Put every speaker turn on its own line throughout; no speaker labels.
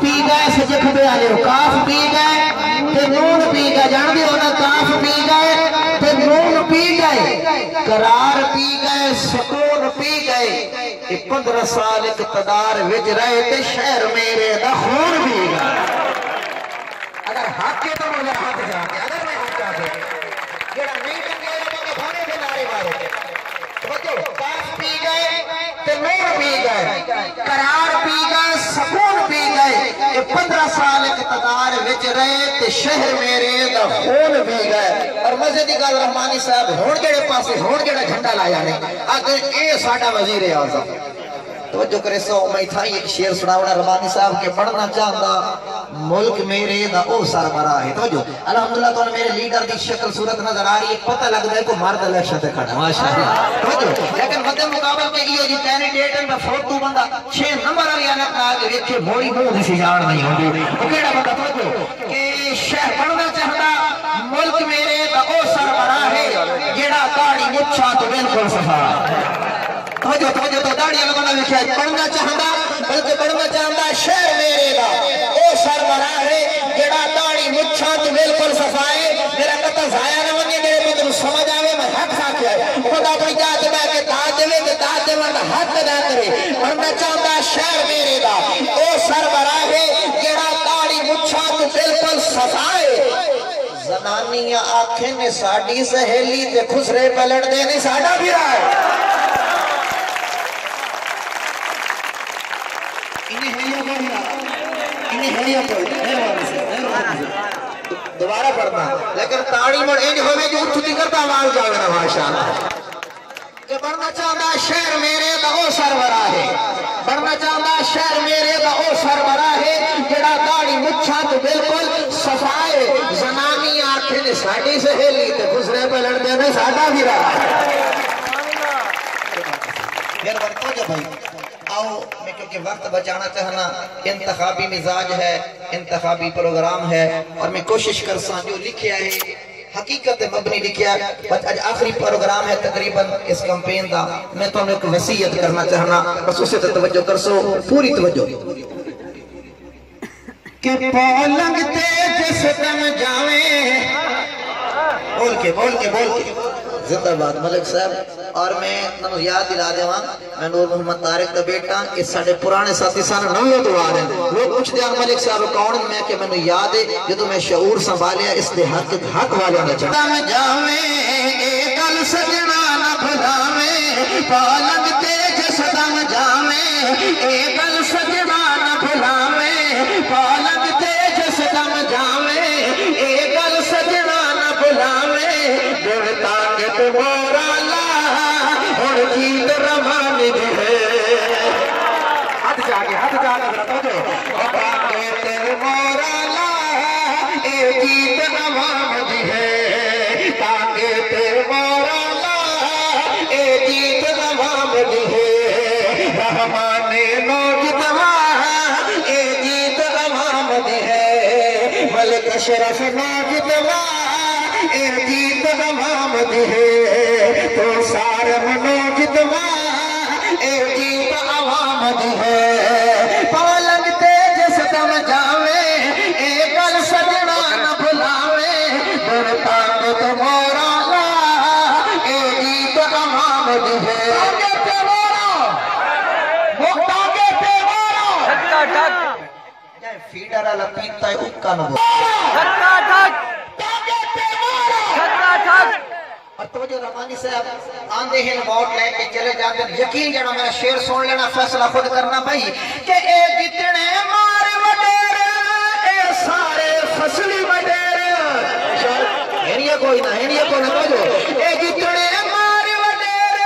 پی گئے سجے کھبے آلے کاف پی گئے تے نون پی گئے جان دی ہونا کاف پی گئے تے نون پی گئے قرار پی گئے سکون پی گئے 15 سال اقتدار وچ رہے تے شہر میرے دا خون پی گئے اگر حق کے تو مجھے ہاتھ جاتے اگر میں حق جاتے جڑا نہیں ٹنگے تو ہونے دے نعرے مارے کاف پی گئے تے نور پی گئے قرار پی گئے سکون پی گئے 15 سال اقتدار وچ رہے تے شہر میرے دا خون پی گئے اور مزے دی گل رحمانی صاحب ہون جڑے پاسے ہون جڑا جھنڈا لایا نہیں اگر اے ساڈا وزیر اعظم توجہ کرے سو میں تھا ایک شعر سناونا رحمانی صاحب کے پڑھنا چاہتا ملک میرے دا او سربراہ ہے توجہ الحمدللہ تو میرے لیڈر دی شکل صورت نظر آ رہی ہے پتہ لگ دے کو مرد الیکشن تے کھڑا ماشاءاللہ توجہ لیکن مدے مقابل کے یہ جو کینڈیڈیٹ ہے فوٹو بندہ 6 نمبر والی انت آ کے ویکھے موڑی منہ دی جان نہیں ہوندی او کیڑا بندہ توجہ کہ شہر پڑھنا چاہتا ملک میرے دا او سربراہ ہے جیڑا داڑھی مچھا تو بالکل صفا توجہ تو داڑھی والا بندہ ویکھیا پڑھنا چاہتا بلکہ پڑھنا چاہتا شہر میرے دا او سربراہ ہے جڑا داڑھی مچھاں تو بالکل صفائے میرا قطع ضائع نہ ونجے میرے مطلب سمجھ آوے میں حق سا کیا ہے خدا کوئی جات میں کہ تاج دے تے تاج دے میں حق ادا کرے پڑھنا چاہتا شہر میرے دا او سربراہ ہے جڑا داڑھی مچھاں تو بالکل صفائے زنانیاں آنکھیں نے ساڈی سہیلی تے خسرے پلٹ دے نہیں ساڈا بھی رہا ہے دوبارہ پڑھنا لیکن تاڑی مڑ انج ہوئے جو اٹھتی کرتا آواز جاوے نا ماشاءاللہ کہ بڑھنا چاہتا شہر میرے دا او سربراہ ہے بڑھنا چاہتا شہر میرے دا او سربراہ ہے جڑا داڑھی مچھا تو بالکل صفائے زنانی آنکھیں نے ساڑی سہیلی تے خسرے پہ لڑ دے میں ساڑا بھی رہا پھر ورکو جو بھائی آؤ میں کیونکہ وقت بچانا چاہنا انتخابی مزاج ہے انتخابی پروگرام ہے اور میں کوشش کرسا جو لکھیا ہے حقیقت مبنی لکھیا ہے آج آخری پروگرام ہے تقریباً اس کمپین دا میں تو ایک وصیت کرنا چاہنا بس اسے توجہ کرسو پوری توجہ کہ پولنگ تیجس دم جاویں بول کے زندہ باد ملک صاحب اور میں نمو یاد دلا دے وہاں میں نور محمد طارق دا بیٹا اس ساڑھے پرانے ساتھی سانا نوے تو آ رہے ہیں وہ کچھ دیان ملک صاحب کون میں کہ میں نے یاد ہے جدو میں شعور سنبھالیا اس دے حق والے نہ چاہتا میں جاویں ایکل سجنا نہ بھلاویں پالنگ تیج صدم جاویں ایکل سجنا نہ بھلاویں پالنگ تیج صدم جاویں ایکل سجنا نہ بھلاویں دیوتا کے تمہارا اور جیت روانی بھی ہے ہاتھ جاگے برتا جو باقی تیرے مورالا اے جیت روانی بھی ہے باقی تیرے مورالا اے جیت روانی بھی ہے رحمان نوجدوا اے جیت روانی بھی ہے ملک شرف نوجدوا اے جیت روانی بھی ہے تو سارے منوج دعا اے جیت عوام دی ہے پالنگ تیج ستم جاوے اے گل سجنا نہ بھلاوے برتان تو مورالا اے جیت عوام دی ہے تاکے تے مورا ٹھکا ٹھک جائے فیڈر والا پیتا ہے اکا نہ ٹھکا ٹھک تاکے تے مورا ٹھکا ٹھک اور توجہ رحمانی صاحب آندے ہیں ووٹ لے کے چلے جاتے ہیں یقین جانا میرا شعر سن لینا فیصلہ خود کرنا بھائی کہ اے جتنے مارے وڈیر اے سارے فصلی وڈیر ہینیہ کوئی نہ توجہ اے جتنے مارے وڈیر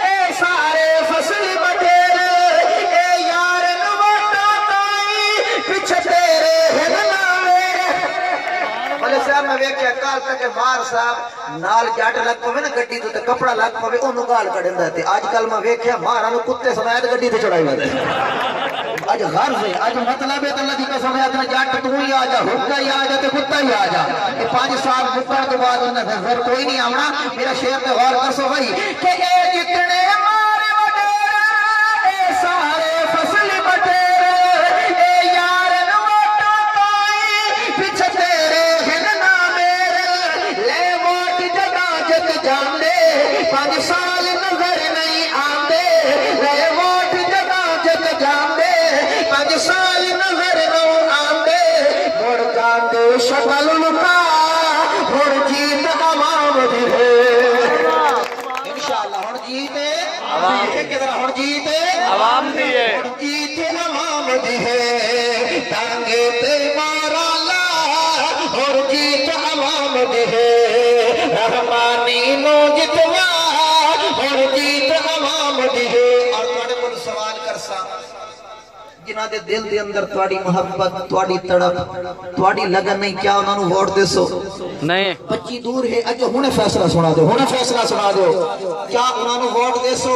اے سارے فصلی وڈیر اے یار نوٹا تائی پچھ تیرے ہنناوے ملک صاحب میں ویکھیا کال تک مار صاحب نال جاٹ لگ پوے نا گڈی تو کپڑا لگ پوے اونوں گال کڈندا تے اج کل میں ویکھیا ماراں نوں کتے سمیت گڈی تے چڑھائی ویندے اج غرض ہے اج مطلب ہے اللہ دی قسم ہے تے جاٹ تو ہی آ جا حکا ہی آ جا تے کتا ہی آ جا کہ 5 سال مکن کے بعد انہاں دا گھر کوئی نہیں آونا میرا شعر تے غور کرسو بھائی کہ اے جتنے مارے وڈیر اے سارے فصل بٹیر اے یار ٹھیک ذرا ہن جیت
عوام دی ہے
جیت عوام دی ہے ٹانگے تے مارا لا اور جیت عوام دی ہے رحمانی نو جتوا اور جیت عوام دی ہے اور تواڈے کول سوال کرساں جنہاں دے دل دے اندر تواڈی محبت تواڈی تڑپ تواڈی لگن نہیں کیا انہاں نو ووٹ دیسو
نہیں
بچی دور ہے اج ہنے فیصلہ سنا دو ہنے فیصلہ سنا دو کیا انہاں نو ووٹ دیسو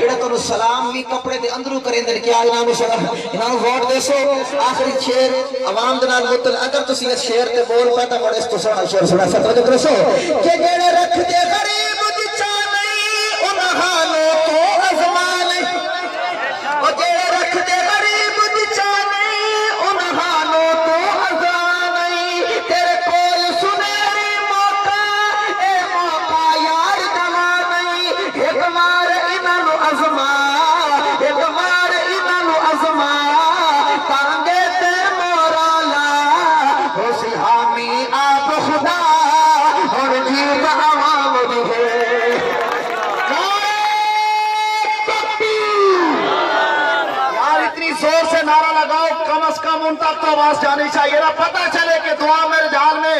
جڑے تانوں سلام بھی کپڑے دے اندروں کریندے کیا انہاں نو ووٹ دیسو آخری شعر عوام دے نال متل اگر تسی اس شعر تے بول پے تے بڑے اس تو سونا شعر سنا سکتے ہو کرسو کہ جڑے رکھ دے غریب دی چاہ نہیں انہاں نو تو ازمان او جڑے رکھ دے
ان تک تو آواز جانی چاہیے نا پتہ چلے کہ دعا میرے جان میں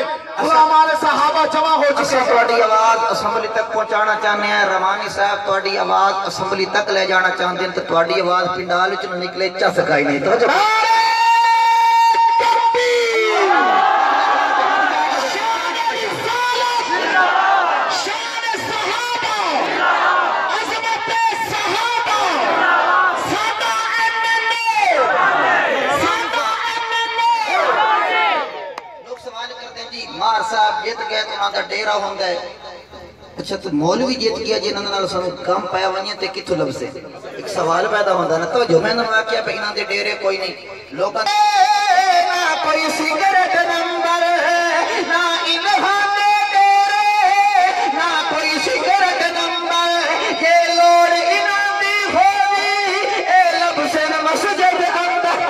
ہمارے صحابہ جمع ہو چکے ہیں
تواڈی آواز اسمبلی تک پہنچانا چاہنے ہیں روانی صاحب تواڈی آواز اسمبلی تک لے جانا چاہتے ہیں تو تواڈی آواز پنڈال وچ نہ نکلے چس گائی نہیں تو جیت گئے تو انہاں دا ڈیرہ ہوندا ہے اچھا تو مولوی جیت گیا جنہاں نال سانوں کم پایا ونجے تے کتھوں لفظ ہے ایک سوال پیدا ہوندا نا توجہ میں نے واقعہ پہ انہاں دے ڈیرے کوئی نہیں لوکاں نہ کوئی سگریٹ نمبر نہ انہاں دے ڈیرے نہ کوئی سگریٹ نمبر یہ لوڑ انہاں دی ہووی اے لفظ مسجد اندر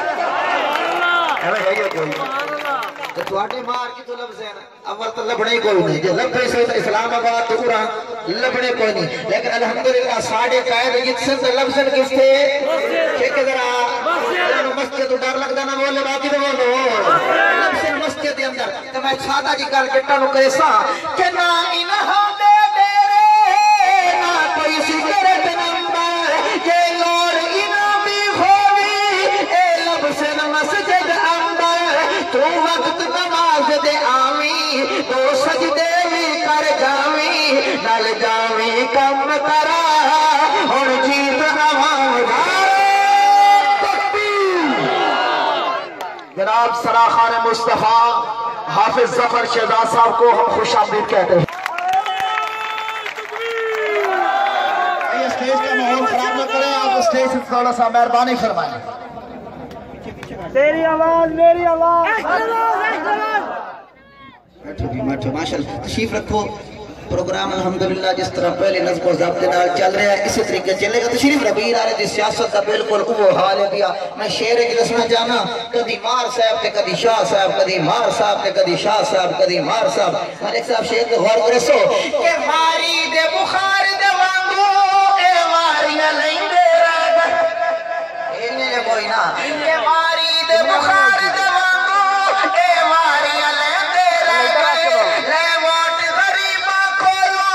تو تواڈے مار کی تو لفظ ہے نا اول تو لبنے کوئی نہیں جو لبنے سے اسلام آباد تو قرآن لبنے کوئی نہیں لیکن الحمدللہ ساڑھے قائد جت سے تو لفظ کس تھے کہ ذرا مسجد تو ڈر لگتا نہ بولے باقی تو بولو لفظ مسجد کے اندر تو میں سادہ جی کر کٹا نو کیسا کہ نہ انہاں دے ڈیرے نہ کوئی سگریٹ نمبر یہ لوڑ انہاں بھی ہووی اے لفظ مسجد اندر تو وقت نماز دے آویں تو سجدے بھی کر جاویں نال جاویں کم کرا اور جیت عوام
جناب سراخان مصطفیٰ حافظ ظفر شہزاد صاحب کو ہم خوش آمدید کہتے ہیں یہ اسٹیج کا ماحول خراب نہ کریں آپ اسٹیج سے تھوڑا سا مہربانی فرمائیں
تیری آواز میری آواز
بیٹھو ماشاءاللہ تشریف رکھو پروگرام الحمدللہ جس طرح پہلے نظم و ضبط نال چل رہا ہے اسی طریقے چلے گا تشریف ربی ادارے دی سیاست کا بالکل وہ حال ہے دیا میں شعر ایک دسنا چاہنا کدی مار صاحب تے کدی شاہ صاحب کدی مار صاحب تے کدی شاہ صاحب کدی مار صاحب ملک صاحب شعر تے غور کرے سو کہ ماری دے بخار دے وانگو اے ماریاں لیندے رہ گئے انہیں کوئی نہ کہ ماری دے بخار دے وانگو اے ماریاں لیندے رہ گئے لے ووٹ غریباں کولو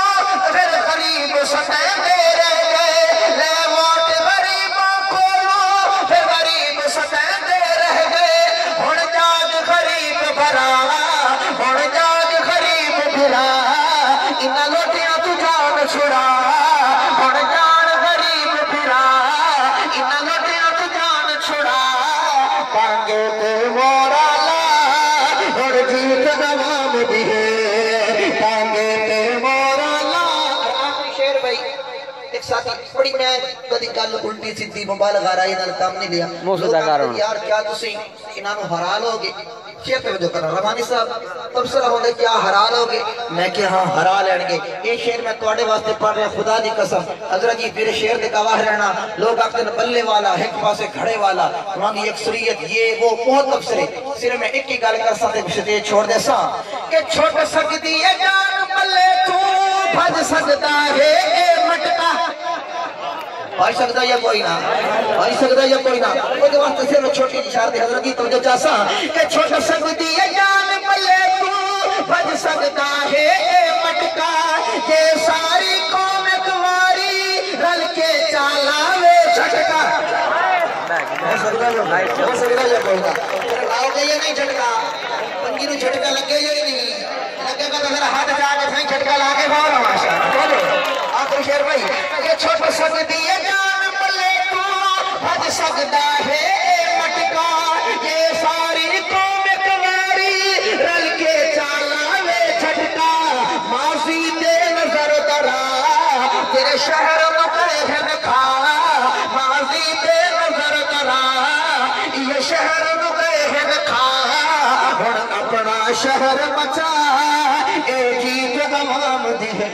پھر غریب ستیندے رہ گئے لے ووٹ غریباں کولو پھر غریب ستیندے رہ گئے ہن جاگ غریب بھرا ہن جاگ غریب بھرا انہاں لوٹیاں تو جان چھڑا ہن جان غریب بھرا انہاں لوٹیاں تو جان چھڑا پانگے تے مورا لا ہن جیت عوام دی ہے پانگے تے مورا لا آخری شعر بھائی ایک ساتھی بڑی میں کدی گل الٹی سیدھی مبالغہ رائی نال کام نہیں لیا لوگ یار کیا تسی انہاں نو ہرا لو گے شعر پہ وجہ کر رحمانی صاحب تبصرہ ہوندے کیا ہرا لو گے میں کہ ہاں ہرا لین گے یہ شعر میں تواڈے واسطے پڑھ رہا خدا دی قسم حضرت جی میرے شعر دے گواہ رہنا لوگ آکھدے بلے والا ایک پاسے کھڑے والا انہاں دی اکثریت یہ وہ بہت تبصرے صرف میں ایک ہی گل کر سا تے اسٹیج چھوڑ دے سا کہ چھوٹ سکدی ہے جان بلے تو بھج سکدا ہے اے مٹکا بھائی سکتا یا کوئی نہ بھائی سکتا یا کوئی نہ وہ جو وقت سے چھوٹی اشارت حضرت کی توجہ چاہسا کہ چھوٹ سکتی ہے جان ملے تو بھج سکتا ہے مٹکا یہ ساری قوم اکواری رل کے چالاوے جھٹکا ہو سکتا یا کوئی نہ لاؤ گے یہ نہیں جھٹکا پنگی نو جھٹکا لگے یا نہیں لگے گا تو ذرا ہاتھ جا کے سائیں جھٹکا لا کے بہت ہماشا آخری شیر بھائی یہ چھوٹ سکتی ہے جان ملے تو بھج سکتا ہے مٹکا یہ ساری قوم اکواری رل کے چالاوے جھٹکا ماضی دے نظر درا تیرے شہر مقہن کھا ماضی دے نظر درا یہ شہر مقہن کھا اور اپنا شہر بچا ایک ہی جگہ مام دے